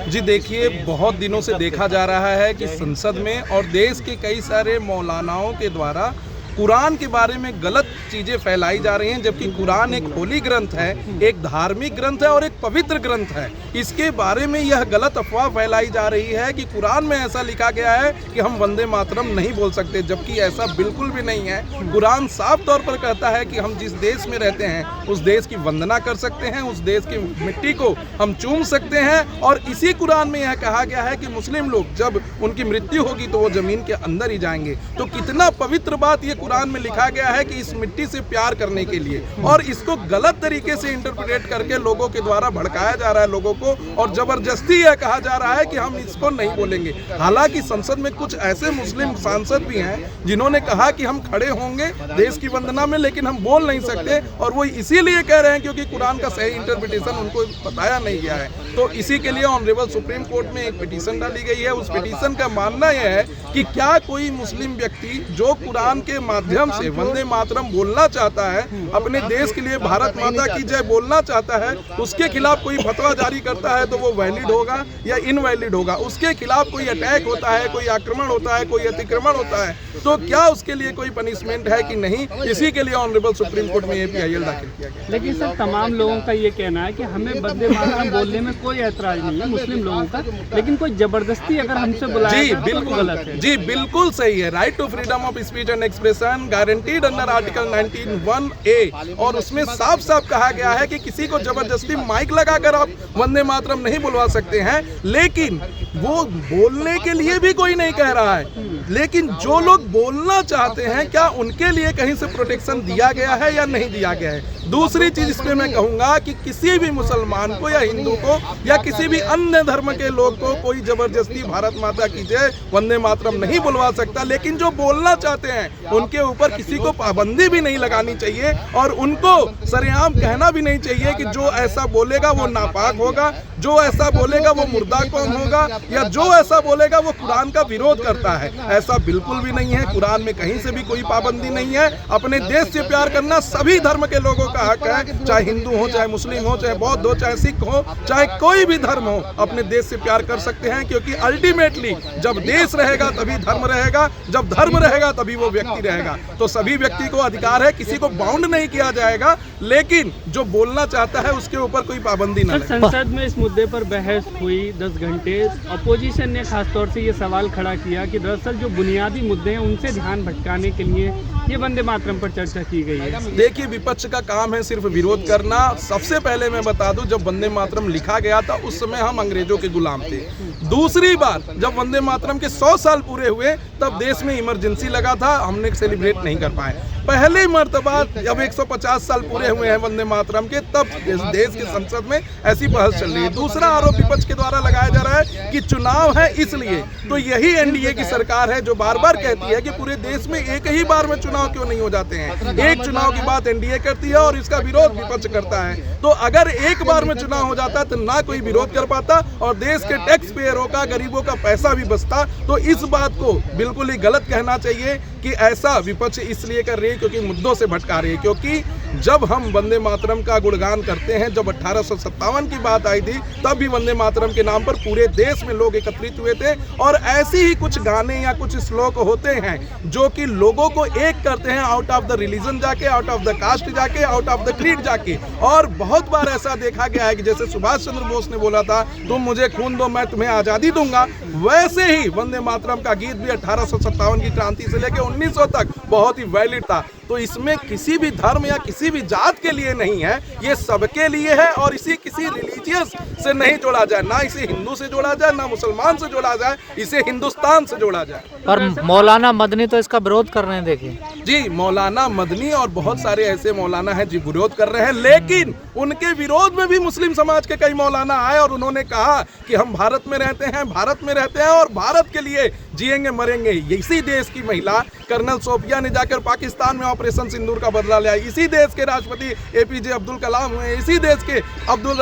जी देखिए, बहुत दिनों से देखा जा रहा है कि संसद में और देश के कई सारे मौलानाओं के द्वारा कुरान के बारे में गलत चीज़ें फैलाई जा रही हैं, जबकि कुरान एक होली ग्रंथ है, एक धार्मिक ग्रंथ है और एक पवित्र ग्रंथ है। इसके बारे में यह गलत अफवाह फैलाई जा रही है कि कुरान में ऐसा लिखा गया है कि हम वंदे मातरम नहीं बोल सकते, जबकि ऐसा बिल्कुल भी नहीं है। कुरान साफ तौर पर कहता है कि हम जिस देश में रहते हैं उस देश की वंदना कर सकते हैं, उस देश की मिट्टी को हम चूम सकते हैं। और इसी कुरान में यह कहा गया है कि मुस्लिम लोग जब उनकी मृत्यु होगी तो वो ज़मीन के अंदर ही जाएंगे। तो कितना पवित्र बात ये कुरान में लिखा गया है कि इस मिट्टी से प्यार करने के लिए, और इसको गलत तरीके से इंटरप्रेट करके लोगों के द्वारा भड़काया जा रहा है लोगों को, और जबरदस्ती यह कहा जा रहा है कि हम इसको नहीं बोलेंगे। हालांकि संसद में कुछ ऐसे मुस्लिम सांसद भी हैं जिन्होंने कहा कि हम खड़े होंगे देश की वंदना में, लेकिन हम बोल नहीं सकते, और वो इसीलिए कह रहे हैं क्योंकि कुरान का सही इंटरप्रिटेशन उनको बताया नहीं गया है। तो इसी के लिए ऑनरेबल सुप्रीम कोर्ट में एक पिटीशन डाली गई है। उस पिटीशन का मानना यह है कि क्या कोई मुस्लिम व्यक्ति जो कुरान के माध्यम से वंदे मातरम बोलना चाहता है, अपने देश के लिए भारत माता की जय बोलना चाहता है, उसके खिलाफ कोई फतवा जारी करता है तो वो वैलिड होगा या इनवैलिड होगा। उसके खिलाफ कोई अटैक होता है, कोई आक्रमण होता है, कोई अतिक्रमण होता है, तो क्या उसके लिए कोई पनिशमेंट है कि नहीं, इसी के लिए ऑनरेबल सुप्रीम कोर्ट में APIL दाखिल किया गया। लेकिन सर, तमाम लोगों का ये कहना है कि हमें वंदे मातरम बोलने में कोई ऐतराज नहीं है मुस्लिम लोगों का, लेकिन कोई जबरदस्ती अगर हमसे बुलाए जी बिल्कुल गलत है। जी बिल्कुल सही है। Right to freedom of speech and expression guaranteed under article 19(1)(a), और उसमें साफ साफ कहा गया है कि किसी को जबरदस्ती माइक लगाकर आप वंदे मातरम नहीं बुलवा सकते हैं। लेकिन वो बोलने के लिए भी कोई नहीं कह रहा है, लेकिन जो लोग बोलना चाहते हैं क्या उनके लिए कहीं से प्रोटेक्शन दिया गया है या नहीं दिया गया है। दूसरी चीज इसमें मैं कहूंगा कि किसी भी मुसलमान को या हिंदू को या किसी भी अन्य धर्म के लोग को कोई जबरदस्ती भारत माता की जय वंदे मातरम नहीं बुलवा सकता, लेकिन जो बोलना चाहते हैं उनके ऊपर किसी को पाबंदी भी नहीं लगानी चाहिए, और उनको सरेआम कहना भी नहीं चाहिए कि जो ऐसा बोलेगा वो नापाक होगा, जो ऐसा बोलेगा वो मुर्दा कौम होगा, या जो ऐसा बोलेगा वो कुरान का विरोध करता है। ऐसा बिल्कुल भी नहीं है। कुरान में कहीं से भी कोई पाबंदी नहीं है। अपने देश से प्यार करना सभी धर्म के लोगों का हक है, चाहे हिंदू हो, चाहे मुस्लिम हो, चाहे बौद्ध हो, चाहे सिख हो, चाहे कोई भी धर्म हो, अपने देश से प्यार कर सकते हैं, क्योंकि अल्टीमेटली जब देश रहेगा तभी धर्म रहेगा, जब धर्म रहेगा तभी वो व्यक्ति रहेगा। तो सभी व्यक्ति को अधिकार है, किसी को बाउंड नहीं किया जाएगा, लेकिन जो बोलना चाहता है उसके ऊपर कोई पाबंदी न लगे। संसद में इस मुद्दे पर बहस हुई 10 घंटे। अपोजिशन ने खासतौर से ये सवाल खड़ा किया कि दरअसल जो बुनियादी मुद्दे हैं उनसे ध्यान भटकाने के लिए ये वंदे मातरम पर चर्चा की गई है। देखिए, विपक्ष का काम है सिर्फ विरोध करना। सबसे पहले मैं बता दूं, जब वंदे मातरम लिखा गया था उस समय हम अंग्रेजों के गुलाम थे। दूसरी बार जब वंदे मातरम के 100 साल पूरे हुए तब देश में इमरजेंसी लगा था, हमने सेलिब्रेट नहीं कर पाए। पहली मर्तबा जब 150 साल पूरे हुए हैं वंदे मातरम के, तब देश की संसद में ऐसी बहस चल रही है। दूसरा आरोप विपक्ष के द्वारा लगाया जा रहा है कि चुनाव है इसलिए। तो यही NDA की सरकार है जो बार बार कहती है कि पूरे देश में एक ही बार में चुनाव क्यों नहीं हो जाते हैं। एक चुनाव की बात NDA करती है और इसका विरोध विपक्ष करता है। तो अगर एक बार में चुनाव हो जाता तो ना कोई विरोध कर पाता और देश के टैक्स पेयरों का, गरीबों का पैसा भी बचता। तो इस बात को बिल्कुल ही गलत कहना चाहिए कि ऐसा विपक्ष इसलिए कर रही है क्योंकि मुद्दों से भटका रही है। क्योंकि जब हम वंदे मातरम का गुणगान करते हैं, जब 1857 की बात आई थी तब भी वंदे मातरम के नाम पर पूरे देश में लोग एकत्रित हुए थे। और ऐसे ही कुछ गाने या कुछ श्लोक होते हैं जो कि लोगों को एक करते हैं, आउट ऑफ द रिलीजन जाके, आउट ऑफ द कास्ट जाके, आउट ऑफ द क्रीड जाके। और बहुत बार ऐसा देखा गया है कि जैसे सुभाष चंद्र बोस ने बोला था, तुम मुझे खून दो मैं तुम्हें आज़ादी दूंगा, वैसे ही वंदे मातरम का गीत भी 1857 की क्रांति से लेकर 1900 तक बहुत ही वैलिड था। तो इसमें किसी भी धर्म या किसी भी जात के लिए नहीं है, ये सबके लिए है। और इसे किसी रिलीजियस से नहीं जोड़ा जाए, ना इसे हिंदू से जोड़ा जाए, ना मुसलमान से जोड़ा जाए, इसे हिंदुस्तान से जोड़ा जाए। पर मौलाना मदनी तो इसका विरोध कर रहे हैं। देखिए जी, मौलाना मदनी और बहुत सारे ऐसे मौलाना हैं जो विरोध कर रहे हैं, लेकिन उनके विरोध में भी मुस्लिम समाज के कई मौलाना आए और उन्होंने कहा कि हम भारत में रहते हैं, भारत में रहते हैं और भारत के लिए जिएंगे मरेंगे। इसी देश की महिला कर्नल सोफिया ने जाकर पाकिस्तान में ऑपरेशन सिंदूर का बदला लिया, इसी देश के राष्ट्रपति APJ अब्दुल कलाम हुए, इसी देश के अब्दुल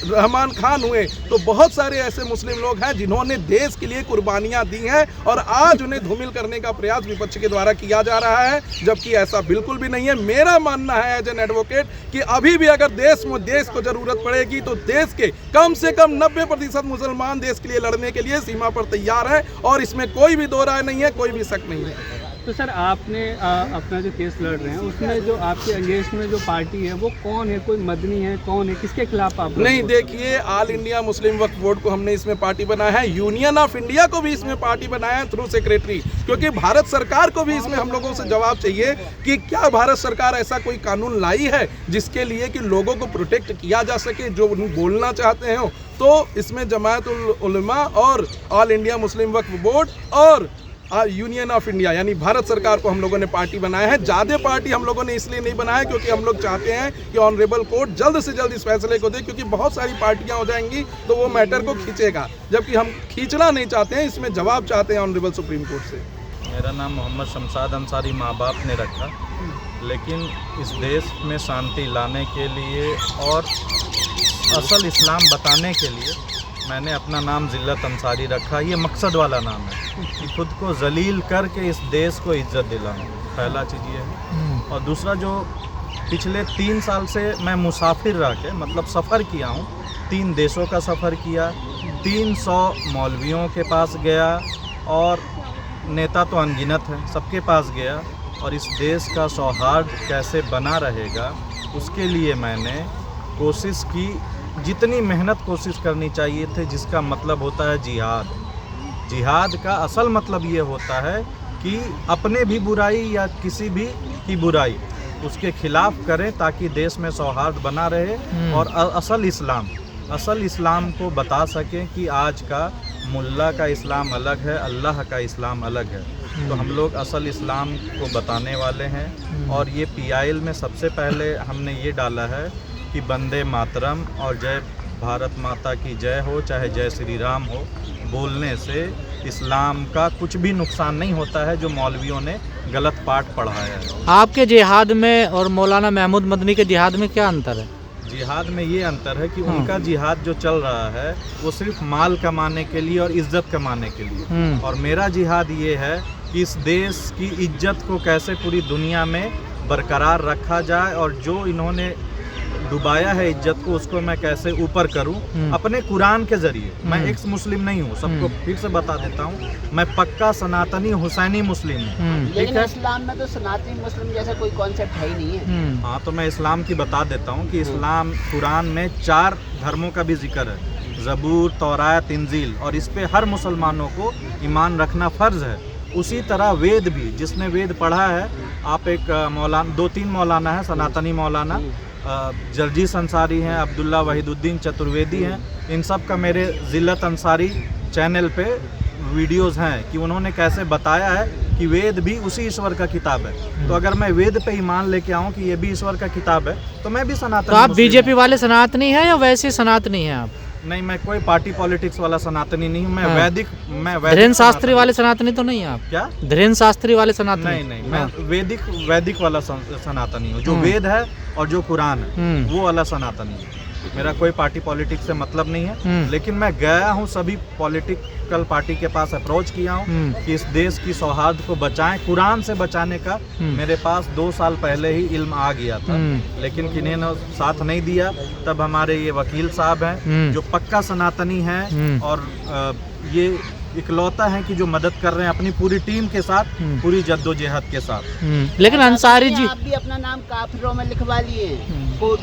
रहमान खान हुए। तो बहुत सारे ऐसे मुस्लिम लोग हैं जिन्होंने देश के लिए कुर्बानियां दी हैं और आज उन्हें धूमिल करने का प्रयास विपक्ष के द्वारा किया जा रहा है, जबकि ऐसा बिल्कुल भी नहीं है। मेरा मानना है एज एन एडवोकेट कि अभी भी अगर देश को जरूरत पड़ेगी तो देश के कम से कम 90% मुसलमान देश के लिए लड़ने के लिए सीमा पर तैयार है और इसमें कोई भी दो राय नहीं है, कोई भी शक नहीं है। तो सर आपने अपना जो केस लड़ रहे हैं उसमें जो आपके अगेंस्ट में जो पार्टी है वो कौन है, कोई मदनी है, कौन है, किसके खिलाफ आप? नहीं, देखिए, ऑल इंडिया मुस्लिम वक्फ बोर्ड को हमने इसमें पार्टी बनाया है, यूनियन ऑफ इंडिया को भी इसमें पार्टी बनाया है थ्रू सेक्रेटरी, क्योंकि भारत सरकार को भी इसमें हम लोगों से जवाब चाहिए कि क्या भारत सरकार ऐसा कोई कानून लाई है जिसके लिए कि लोगों को प्रोटेक्ट किया जा सके जो बोलना चाहते हो। तो इसमें जमात उल उलमा और ऑल इंडिया मुस्लिम वक्फ बोर्ड और यूनियन ऑफ इंडिया यानी भारत सरकार को हम लोगों ने पार्टी बनाया है। ज़्यादा पार्टी हम लोगों ने इसलिए नहीं बनाया क्योंकि हम लोग चाहते हैं कि ऑनरेबल कोर्ट जल्द से जल्द इस फैसले को दे, क्योंकि बहुत सारी पार्टियां हो जाएंगी तो वो मैटर को खींचेगा, जबकि हम खींचना नहीं चाहते हैं, इसमें जवाब चाहते हैं ऑनरेबल सुप्रीम कोर्ट से। मेरा नाम मोहम्मद शमशाद अंसारी माँ बाप ने रखा, लेकिन इस देश में शांति लाने के लिए और असल इस्लाम बताने के लिए मैंने अपना नाम जिल्लत अंसारी रखा। ये मकसद वाला नाम है कि खुद को जलील करके इस देश को इज्जत दिलाऊं, पहला चीज़ ये है। और दूसरा, जो पिछले 3 साल से मैं मुसाफिर रह के मतलब सफ़र किया हूँ, 3 देशों का सफ़र किया, 300 मौलवियों के पास गया और नेता तो अनगिनत हैं, सबके पास गया और इस देश का सौहार्द कैसे बना रहेगा उसके लिए मैंने कोशिश की, जितनी मेहनत कोशिश करनी चाहिए थे, जिसका मतलब होता है जिहाद। जिहाद का असल मतलब ये होता है कि अपने भी बुराई या किसी भी की बुराई उसके खिलाफ करें ताकि देश में सौहार्द बना रहे और असल इस्लाम को बता सकें कि आज का मुल्ला का इस्लाम अलग है, अल्लाह का इस्लाम अलग है। तो हम लोग असल इस्लाम को बताने वाले हैं और ये PIL में सबसे पहले हमने ये डाला है कि वंदे मातरम और जय भारत माता की जय हो, चाहे जय श्री राम हो, बोलने से इस्लाम का कुछ भी नुकसान नहीं होता है जो मौलवियों ने गलत पाठ पढ़ाया है। आपके जिहाद में और मौलाना महमूद मदनी के जिहाद में क्या अंतर है? जिहाद में ये अंतर है कि उनका जिहाद जो चल रहा है वो सिर्फ माल कमाने के लिए और इज्जत कमाने के लिए, और मेरा जिहाद ये है कि इस देश की इज्जत को कैसे पूरी दुनिया में बरकरार रखा जाए और जो इन्होंने डुबाया है इज्जत को उसको मैं कैसे ऊपर करूं अपने कुरान के जरिए। मैं एक्स मुस्लिम नहीं हूं, सबको फिर से बता देता हूं, मैं पक्का सनातनी हुसैनी मुस्लिम हूं। लेकिन इस्लाम में तो सनातनी मुस्लिम जैसा कोई कॉन्सेप्ट है ही नहीं है। हाँ, तो मैं इस्लाम की बता देता हूं कि इस्लाम कुरान में 4 धर्मों का भी जिक्र है, ज़बूर, तौरात, इंजील, और इस पे हर मुसलमानों को ईमान रखना फ़र्ज़ है। उसी तरह वेद भी, जिसने वेद पढ़ा है, आप एक मौलाना, 2-3 मौलाना है सनातनी मौलाना, जर्जीस अंसारी हैं, अब्दुल्ला वहीदुद्दीन चतुर्वेदी हैं, इन सब का मेरे जिल्लत अंसारी चैनल पे वीडियोस हैं कि उन्होंने कैसे बताया है कि वेद भी उसी ईश्वर का किताब है। तो अगर मैं वेद पे ईमान लेके आऊँ कि ये भी ईश्वर का किताब है तो मैं भी सनातनी। तो आप बीजेपी वाले सनातनी हैं या वैसे सनातनी हैं आप? नहीं, मैं कोई पार्टी पॉलिटिक्स वाला सनातनी नहीं हूँ, मैं वैदिक धीरेन्द्र शास्त्री वाले सनातनी तो नहीं आप? क्या धीरेन्द्र शास्त्री वाले सनातनी? नहीं, मैं वैदिक वाला सनातनी हूँ। जो वेद है और जो कुरान है वो वाला सनातनी है। मेरा कोई पार्टी पॉलिटिक्स से मतलब नहीं है, लेकिन मैं गया हूँ सभी पॉलिटिकल पार्टी के पास अप्रोच किया हूँ कि इस देश की सौहार्द को बचाएं। कुरान से बचाने का मेरे पास 2 साल पहले ही इल्म आ गया था, लेकिन किन्हीं ने साथ नहीं दिया। तब हमारे ये वकील साहब हैं जो पक्का सनातनी हैं और ये इकलौता है कि जो मदद कर रहे हैं अपनी पूरी टीम के साथ, पूरी जद्दोजहद के साथ। लेकिन अंसारी जी, आप भी अपना नाम काफिरों में लिखवा लिए।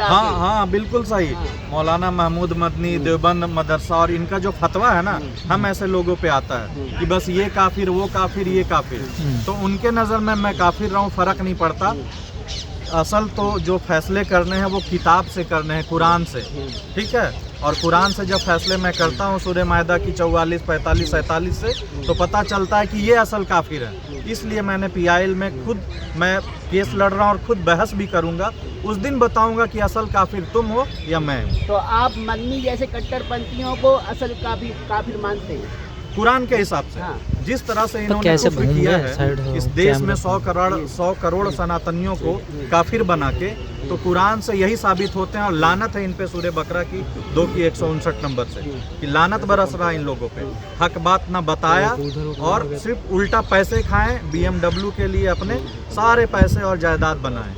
हाँ, बिल्कुल सही। मौलाना महमूद मदनी, देवबंद मदरसा और इनका जो फतवा है ना, हम ऐसे लोगों पे आता है कि बस ये काफिर, वो काफिर, ये काफिर। तो उनके नज़र में मैं काफिर रहूँ, फ़र्क नहीं पड़ता। असल तो जो फैसले करने हैं वो किताब से करने हैं, कुरान से, ठीक है। और कुरान से जब फैसले मैं करता हूँ सूरह मायदा की 44, 45, 47 से, तो पता चलता है कि ये असल काफिर है। इसलिए मैंने PIL में खुद मैं केस लड़ रहा हूँ और खुद बहस भी करूँगा। उस दिन बताऊँगा कि असल काफिर तुम हो या मैं। तो आप मदनी जैसे कट्टरपंथियों को असल काफिर मानते हैं? कुरान के हिसाब से हाँ। जिस तरह से इन्होंने कैसे कुफ्र घूम किया गए साइड है हो, इस देश में कैमरा। 100 करोड़ सनातनियों को काफिर बना के, तो कुरान से यही साबित होते हैं। और लानत है इन पे सूरह बकरा की 2 की 159 नंबर से कि लानत बरस रहा है इन लोगों पे। हक बात ना बताया और सिर्फ उल्टा पैसे खाएं, BMW के लिए अपने सारे पैसे और जायदाद बनाएं।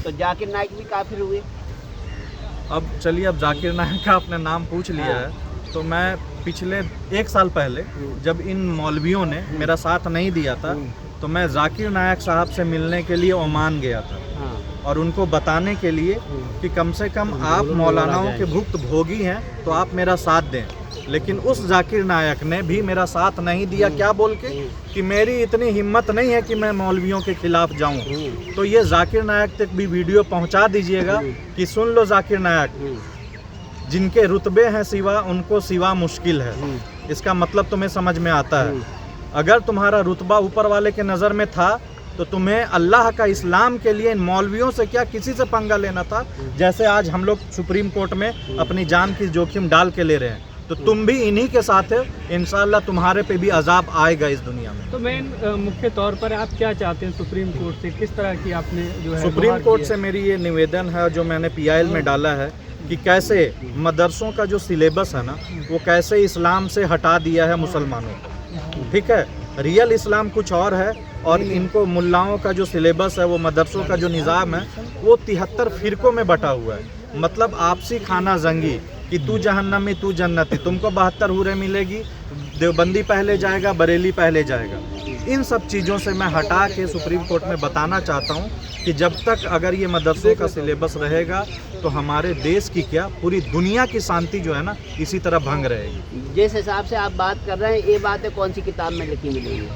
तो जाकिर नाइक भी काफिर हुए। अब चलिए, अब जाकिर नायक का आपने नाम पूछ लिया है, तो मैं पिछले 1 साल पहले जब इन मौलवियों ने मेरा साथ नहीं दिया था, तो मैं जाकिर नायक साहब से मिलने के लिए ओमान गया था हाँ। और उनको बताने के लिए कि कम से कम आप मौलानाओं के भुक्त भोगी हैं तो आप मेरा साथ दें। लेकिन उस जाकिर नायक ने भी मेरा साथ नहीं दिया। क्या बोल के कि मेरी इतनी हिम्मत नहीं है कि मैं मौलवियों के खिलाफ जाऊं। तो ये जाकिर नायक तक भी वीडियो पहुंचा दीजिएगा कि सुन लो जाकिर नायक, जिनके रुतबे हैं सिवा, उनको सिवा मुश्किल है। इसका मतलब तुम्हें समझ में आता है। अगर तुम्हारा रुतबा ऊपर वाले के नज़र में था तो तुम्हें अल्लाह का इस्लाम के लिए इन मौलवियों से क्या किसी से पंगा लेना था, जैसे आज हम लोग सुप्रीम कोर्ट में अपनी जान की जोखिम डाल के ले रहे हैं। तो तुम भी इन्हीं के साथ हो, इंशाअल्लाह तुम्हारे पे भी अजाब आएगा इस दुनिया में। तो मेन मुख्य तौर पर आप क्या चाहते हैं सुप्रीम कोर्ट से, किस तरह की आपने जो है सुप्रीम गुहार कोर्ट की से है? मेरी ये निवेदन है जो मैंने PIL में डाला है कि कैसे मदरसों का जो सिलेबस है ना, वो कैसे इस्लाम से हटा दिया है मुसलमानों को। ठीक है, रियल इस्लाम कुछ और है और इनको मुल्लाओं का जो सिलेबस है, वो मदरसों का जो निज़ाम है, वो 73 फ़िरक़ों में बटा हुआ है। मतलब आपसी खाना जंगी कि तू जहन्नमी तू जन्नती, तुमको 72 हूरें मिलेगी, देवबंदी पहले जाएगा, बरेली पहले जाएगा। इन सब चीज़ों से मैं हटा के सुप्रीम कोर्ट में बताना चाहता हूँ कि जब तक अगर ये मदरसों का सिलेबस रहेगा तो हमारे देश की क्या, पूरी दुनिया की शांति जो है ना, इसी तरह भंग रहेगी। जिस हिसाब से आप बात कर रहे हैं, ये बातें कौन सी किताब में लिखी मिलेगी?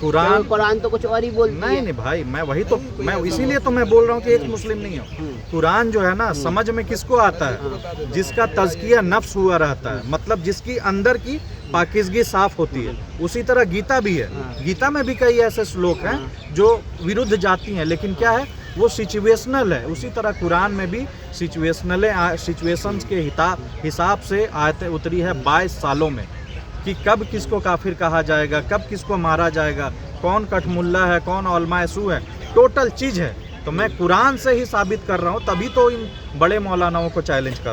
कुरान कुरान तो कुछ और ही बोलती है। नहीं भाई, मैं वही तो, मैं इसीलिए तो मैं बोल रहा हूँ कि एक मुस्लिम नहीं हो। कुरान जो है ना, समझ में किसको आता है? जिसका तज़किया नफ्स हुआ रहता है, मतलब जिसकी अंदर की पाकिज़गी साफ होती है। उसी तरह गीता भी है। गीता में भी कई ऐसे श्लोक हैं जो विरुद्ध जाती हैं, लेकिन क्या है, वो सिचुएशनल है। उसी तरह कुरान में भी सिचुएशंस के हिसाब से आयतें उतरी है 22 सालों में कि कब किसको काफिर कहा जाएगा, कब किसको मारा जाएगा, कौन कठमुल्ला है, कौन औलमायसू है, टोटल चीज़ है। तो मैं कुरान से ही साबित कर रहा हूँ, तभी तो इन बड़े मौलानाओं को चैलेंज कर